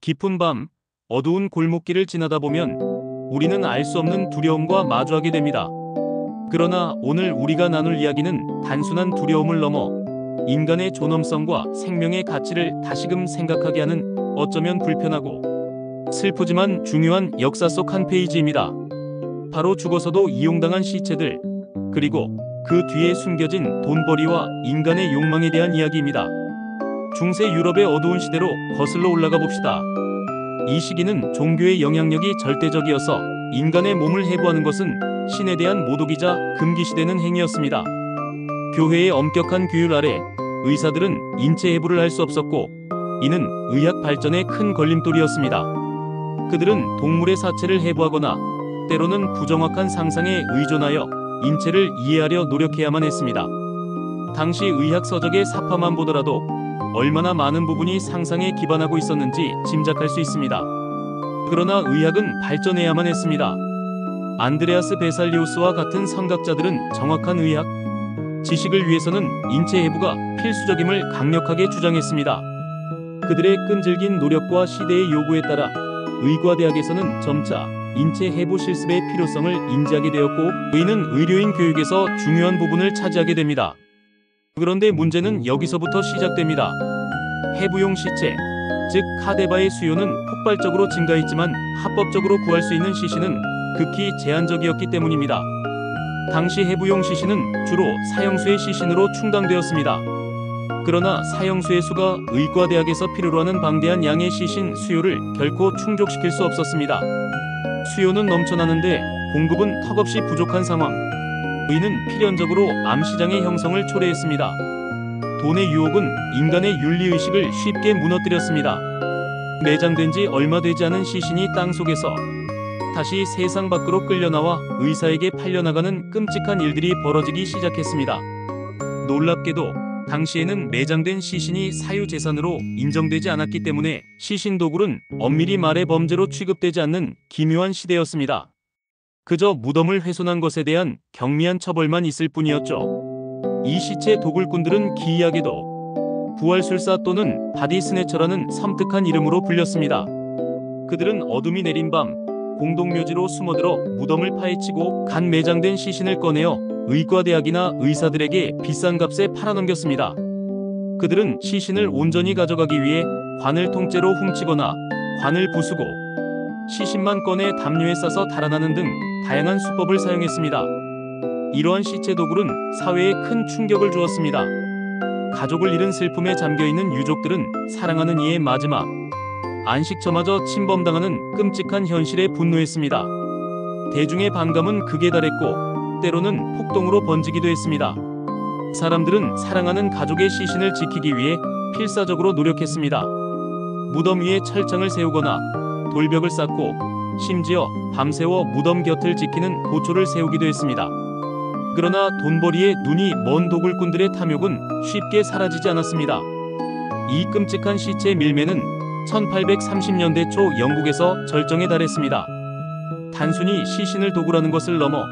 깊은 밤, 어두운 골목길을 지나다 보면 우리는 알 수 없는 두려움과 마주하게 됩니다. 그러나 오늘 우리가 나눌 이야기는 단순한 두려움을 넘어 인간의 존엄성과 생명의 가치를 다시금 생각하게 하는, 어쩌면 불편하고 슬프지만 중요한 역사 속 한 페이지입니다. 바로 죽어서도 이용당한 시체들, 그리고 그 뒤에 숨겨진 돈벌이와 인간의 욕망에 대한 이야기입니다. 중세 유럽의 어두운 시대로 거슬러 올라가 봅시다. 이 시기는 종교의 영향력이 절대적이어서 인간의 몸을 해부하는 것은 신에 대한 모독이자 금기시되는 행위였습니다. 교회의 엄격한 규율 아래 의사들은 인체 해부를 할 수 없었고, 이는 의학 발전의 큰 걸림돌이었습니다. 그들은 동물의 사체를 해부하거나 때로는 부정확한 상상에 의존하여 인체를 이해하려 노력해야만 했습니다. 당시 의학 서적의 사파만 보더라도 얼마나 많은 부분이 상상에 기반하고 있었는지 짐작할 수 있습니다. 그러나 의학은 발전해야만 했습니다. 안드레아스 베살리우스와 같은 선각자들은 정확한 의학 지식을 위해서는 인체 해부가 필수적임을 강력하게 주장했습니다. 그들의 끈질긴 노력과 시대의 요구에 따라 의과대학에서는 점차 인체 해부 실습의 필요성을 인지하게 되었고, 의는 의료인 교육에서 중요한 부분을 차지하게 됩니다. 그런데 문제는 여기서부터 시작됩니다. 해부용 시체, 즉 카데바의 수요는 폭발적으로 증가했지만 합법적으로 구할 수 있는 시신은 극히 제한적이었기 때문입니다. 당시 해부용 시신은 주로 사형수의 시신으로 충당되었습니다. 그러나 사형수의 수가 의과대학에서 필요로 하는 방대한 양의 시신 수요를 결코 충족시킬 수 없었습니다. 수요는 넘쳐나는데 공급은 턱없이 부족한 상황. 의는 필연적으로 암시장의 형성을 초래했습니다. 돈의 유혹은 인간의 윤리의식을 쉽게 무너뜨렸습니다. 매장된 지 얼마 되지 않은 시신이 땅속에서 다시 세상 밖으로 끌려나와 의사에게 팔려나가는 끔찍한 일들이 벌어지기 시작했습니다. 놀랍게도 당시에는 매장된 시신이 사유재산으로 인정되지 않았기 때문에 시신 도굴은 엄밀히 말해 범죄로 취급되지 않는 기묘한 시대였습니다. 그저 무덤을 훼손한 것에 대한 경미한 처벌만 있을 뿐이었죠. 이 시체 도굴꾼들은 기이하게도 부활술사 또는 바디 스네처라는 섬뜩한 이름으로 불렸습니다. 그들은 어둠이 내린 밤 공동묘지로 숨어들어 무덤을 파헤치고 간 매장된 시신을 꺼내어 의과대학이나 의사들에게 비싼 값에 팔아넘겼습니다. 그들은 시신을 온전히 가져가기 위해 관을 통째로 훔치거나 관을 부수고 시신만 꺼내 담요에 싸서 달아나는 등 다양한 수법을 사용했습니다. 이러한 시체 도굴은 사회에 큰 충격을 주었습니다. 가족을 잃은 슬픔에 잠겨있는 유족들은 사랑하는 이의 마지막 안식처마저 침범당하는 끔찍한 현실에 분노했습니다. 대중의 반감은 극에 달했고 때로는 폭동으로 번지기도 했습니다. 사람들은 사랑하는 가족의 시신을 지키기 위해 필사적으로 노력했습니다. 무덤 위에 철창을 세우거나 돌벽을 쌓고 심지어 밤새워 무덤 곁을 지키는 보초를 세우기도 했습니다. 그러나 돈벌이에 눈이 먼 도굴꾼들의 탐욕은 쉽게 사라지지 않았습니다. 이 끔찍한 시체 밀매는 1830년대 초 영국에서 절정에 달했습니다. 단순히 시신을 도굴하는 것을 넘어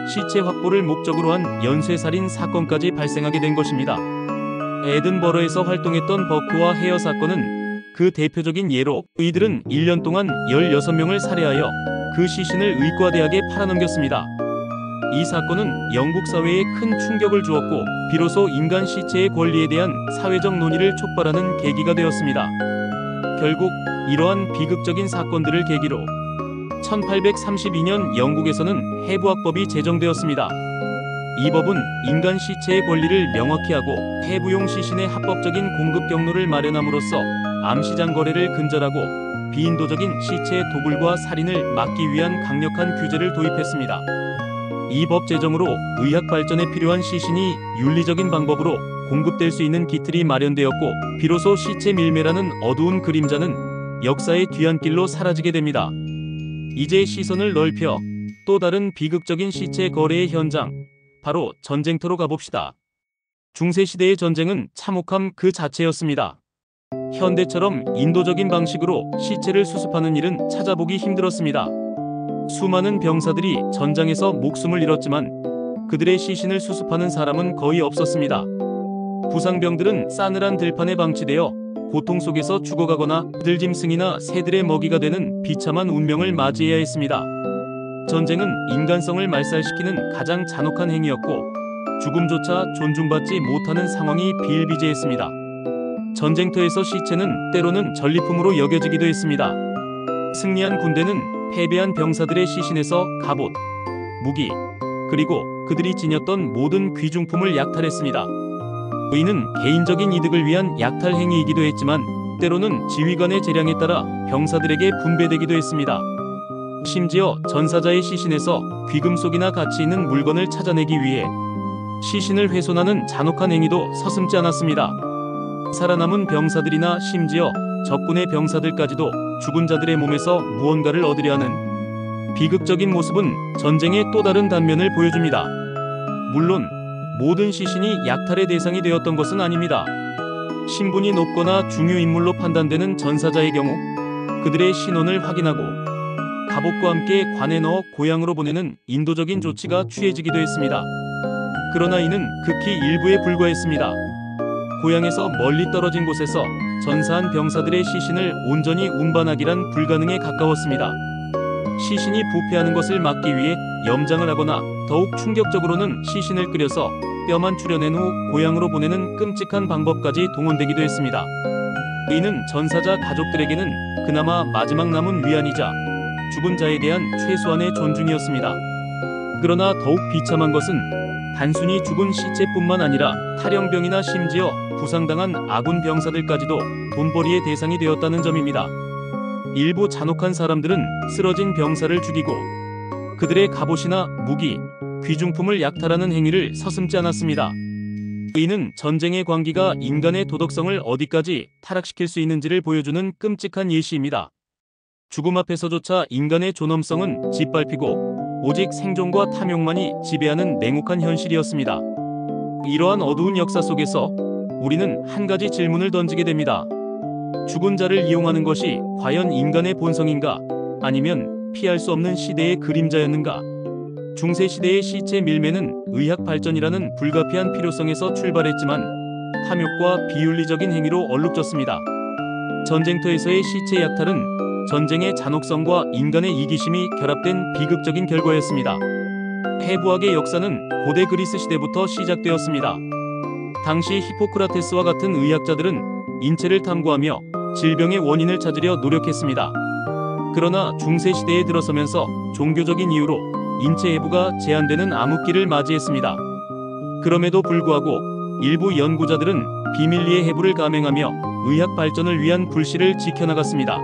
시체 확보를 목적으로 한 연쇄살인 사건까지 발생하게 된 것입니다. 에든버러에서 활동했던 버크와 헤어 사건은 그 대표적인 예로 이들은 1년 동안 16명을 살해하여 그 시신을 의과대학에 팔아넘겼습니다. 이 사건은 영국 사회에 큰 충격을 주었고 비로소 인간 시체의 권리에 대한 사회적 논의를 촉발하는 계기가 되었습니다. 결국 이러한 비극적인 사건들을 계기로 1832년 영국에서는 해부학법이 제정되었습니다. 이 법은 인간 시체의 권리를 명확히 하고 해부용 시신의 합법적인 공급 경로를 마련함으로써 암시장 거래를 근절하고 비인도적인 시체 도굴과 살인을 막기 위한 강력한 규제를 도입했습니다. 이 법 제정으로 의학 발전에 필요한 시신이 윤리적인 방법으로 공급될 수 있는 기틀이 마련되었고 비로소 시체 밀매라는 어두운 그림자는 역사의 뒤안길로 사라지게 됩니다. 이제 시선을 넓혀 또 다른 비극적인 시체 거래의 현장, 바로 전쟁터로 가봅시다. 중세시대의 전쟁은 참혹함 그 자체였습니다. 현대처럼 인도적인 방식으로 시체를 수습하는 일은 찾아보기 힘들었습니다. 수많은 병사들이 전장에서 목숨을 잃었지만 그들의 시신을 수습하는 사람은 거의 없었습니다. 부상병들은 싸늘한 들판에 방치되어 고통 속에서 죽어가거나 들짐승이나 새들의 먹이가 되는 비참한 운명을 맞이해야 했습니다. 전쟁은 인간성을 말살시키는 가장 잔혹한 행위였고 죽음조차 존중받지 못하는 상황이 비일비재했습니다. 전쟁터에서 시체는 때로는 전리품으로 여겨지기도 했습니다. 승리한 군대는 패배한 병사들의 시신에서 갑옷, 무기, 그리고 그들이 지녔던 모든 귀중품을 약탈했습니다. 이는 개인적인 이득을 위한 약탈 행위이기도 했지만 때로는 지휘관의 재량에 따라 병사들에게 분배되기도 했습니다. 심지어 전사자의 시신에서 귀금속이나 가치 있는 물건을 찾아내기 위해 시신을 훼손하는 잔혹한 행위도 서슴지 않았습니다. 살아남은 병사들이나 심지어 적군의 병사들까지도 죽은 자들의 몸에서 무언가를 얻으려 하는 비극적인 모습은 전쟁의 또 다른 단면을 보여줍니다. 물론 모든 시신이 약탈의 대상이 되었던 것은 아닙니다. 신분이 높거나 중요 인물로 판단되는 전사자의 경우 그들의 신원을 확인하고 갑옷과 함께 관에 넣어 고향으로 보내는 인도적인 조치가 취해지기도 했습니다. 그러나 이는 극히 일부에 불과했습니다. 고향에서 멀리 떨어진 곳에서 전사한 병사들의 시신을 온전히 운반하기란 불가능에 가까웠습니다. 시신이 부패하는 것을 막기 위해 염장을 하거나 더욱 충격적으로는 시신을 끓여서 뼈만 추려낸 후 고향으로 보내는 끔찍한 방법까지 동원되기도 했습니다. 이는 전사자 가족들에게는 그나마 마지막 남은 위안이자 죽은 자에 대한 최소한의 존중이었습니다. 그러나 더욱 비참한 것은 단순히 죽은 시체뿐만 아니라 탈영병이나 심지어 부상당한 아군 병사들까지도 돈벌이의 대상이 되었다는 점입니다. 일부 잔혹한 사람들은 쓰러진 병사를 죽이고 그들의 갑옷이나 무기, 귀중품을 약탈하는 행위를 서슴지 않았습니다. 이는 전쟁의 광기가 인간의 도덕성을 어디까지 타락시킬 수 있는지를 보여주는 끔찍한 예시입니다. 죽음 앞에서조차 인간의 존엄성은 짓밟히고 오직 생존과 탐욕만이 지배하는 냉혹한 현실이었습니다. 이러한 어두운 역사 속에서 우리는 한 가지 질문을 던지게 됩니다. 죽은 자를 이용하는 것이 과연 인간의 본성인가? 아니면 피할 수 없는 시대의 그림자였는가? 중세시대의 시체 밀매는 의학 발전이라는 불가피한 필요성에서 출발했지만 탐욕과 비윤리적인 행위로 얼룩졌습니다. 전쟁터에서의 시체 약탈은 전쟁의 잔혹성과 인간의 이기심이 결합된 비극적인 결과였습니다. 해부학의 역사는 고대 그리스 시대부터 시작되었습니다. 당시 히포크라테스와 같은 의학자들은 인체를 탐구하며 질병의 원인을 찾으려 노력했습니다. 그러나 중세시대에 들어서면서 종교적인 이유로 인체 해부가 제한되는 암흑기를 맞이했습니다. 그럼에도 불구하고 일부 연구자들은 비밀리에 해부를 감행하며 의학 발전을 위한 불씨를 지켜나갔습니다.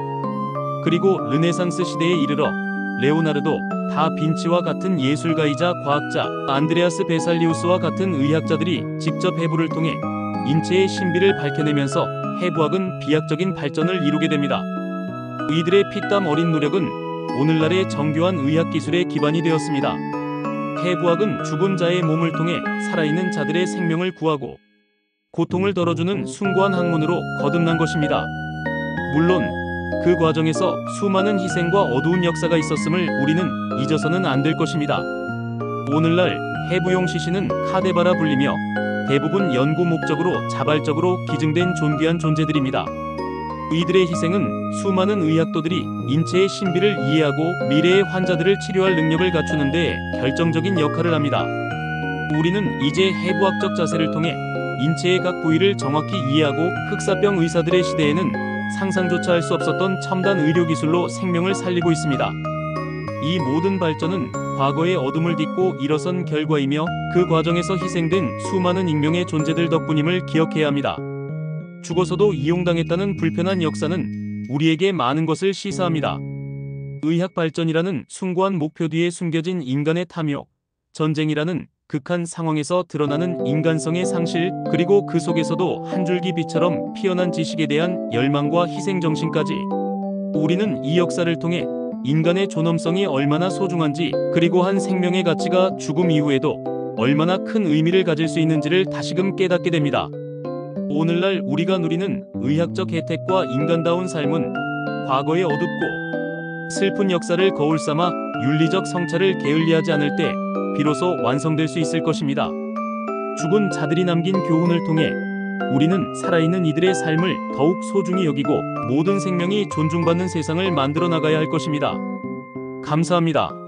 그리고 르네상스 시대에 이르러 레오나르도 다빈치와 같은 예술가이자 과학자 안드레아스 베살리우스와 같은 의학자들이 직접 해부를 통해 인체의 신비를 밝혀내면서 해부학은 비약적인 발전을 이루게 됩니다. 이들의 피땀 어린 노력은 오늘날의 정교한 의학 기술의 기반이 되었습니다. 해부학은 죽은 자의 몸을 통해 살아있는 자들의 생명을 구하고 고통을 덜어주는 숭고한 학문으로 거듭난 것입니다. 물론 그 과정에서 수많은 희생과 어두운 역사가 있었음을 우리는 잊어서는 안 될 것입니다. 오늘날 해부용 시신은 카데바라 불리며 대부분 연구 목적으로 자발적으로 기증된 존귀한 존재들입니다. 이들의 희생은 수많은 의학도들이 인체의 신비를 이해하고 미래의 환자들을 치료할 능력을 갖추는 데 결정적인 역할을 합니다. 우리는 이제 해부학적 자세를 통해 인체의 각 부위를 정확히 이해하고 흑사병 의사들의 시대에는 상상조차 할 수 없었던 첨단 의료기술로 생명을 살리고 있습니다. 이 모든 발전은 과거의 어둠을 딛고 일어선 결과이며 그 과정에서 희생된 수많은 익명의 존재들 덕분임을 기억해야 합니다. 죽어서도 이용당했다는 불편한 역사는 우리에게 많은 것을 시사합니다. 의학 발전이라는 숭고한 목표 뒤에 숨겨진 인간의 탐욕, 전쟁이라는 극한 상황에서 드러나는 인간성의 상실, 그리고 그 속에서도 한 줄기 빛처럼 피어난 지식에 대한 열망과 희생정신까지. 우리는 이 역사를 통해 인간의 존엄성이 얼마나 소중한지, 그리고 한 생명의 가치가 죽음 이후에도 얼마나 큰 의미를 가질 수 있는지를 다시금 깨닫게 됩니다. 오늘날 우리가 누리는 의학적 혜택과 인간다운 삶은 과거의 어둡고 슬픈 역사를 거울 삼아 윤리적 성찰을 게을리하지 않을 때 비로소 완성될 수 있을 것입니다. 죽은 자들이 남긴 교훈을 통해 우리는 살아있는 이들의 삶을 더욱 소중히 여기고 모든 생명이 존중받는 세상을 만들어 나가야 할 것입니다. 감사합니다.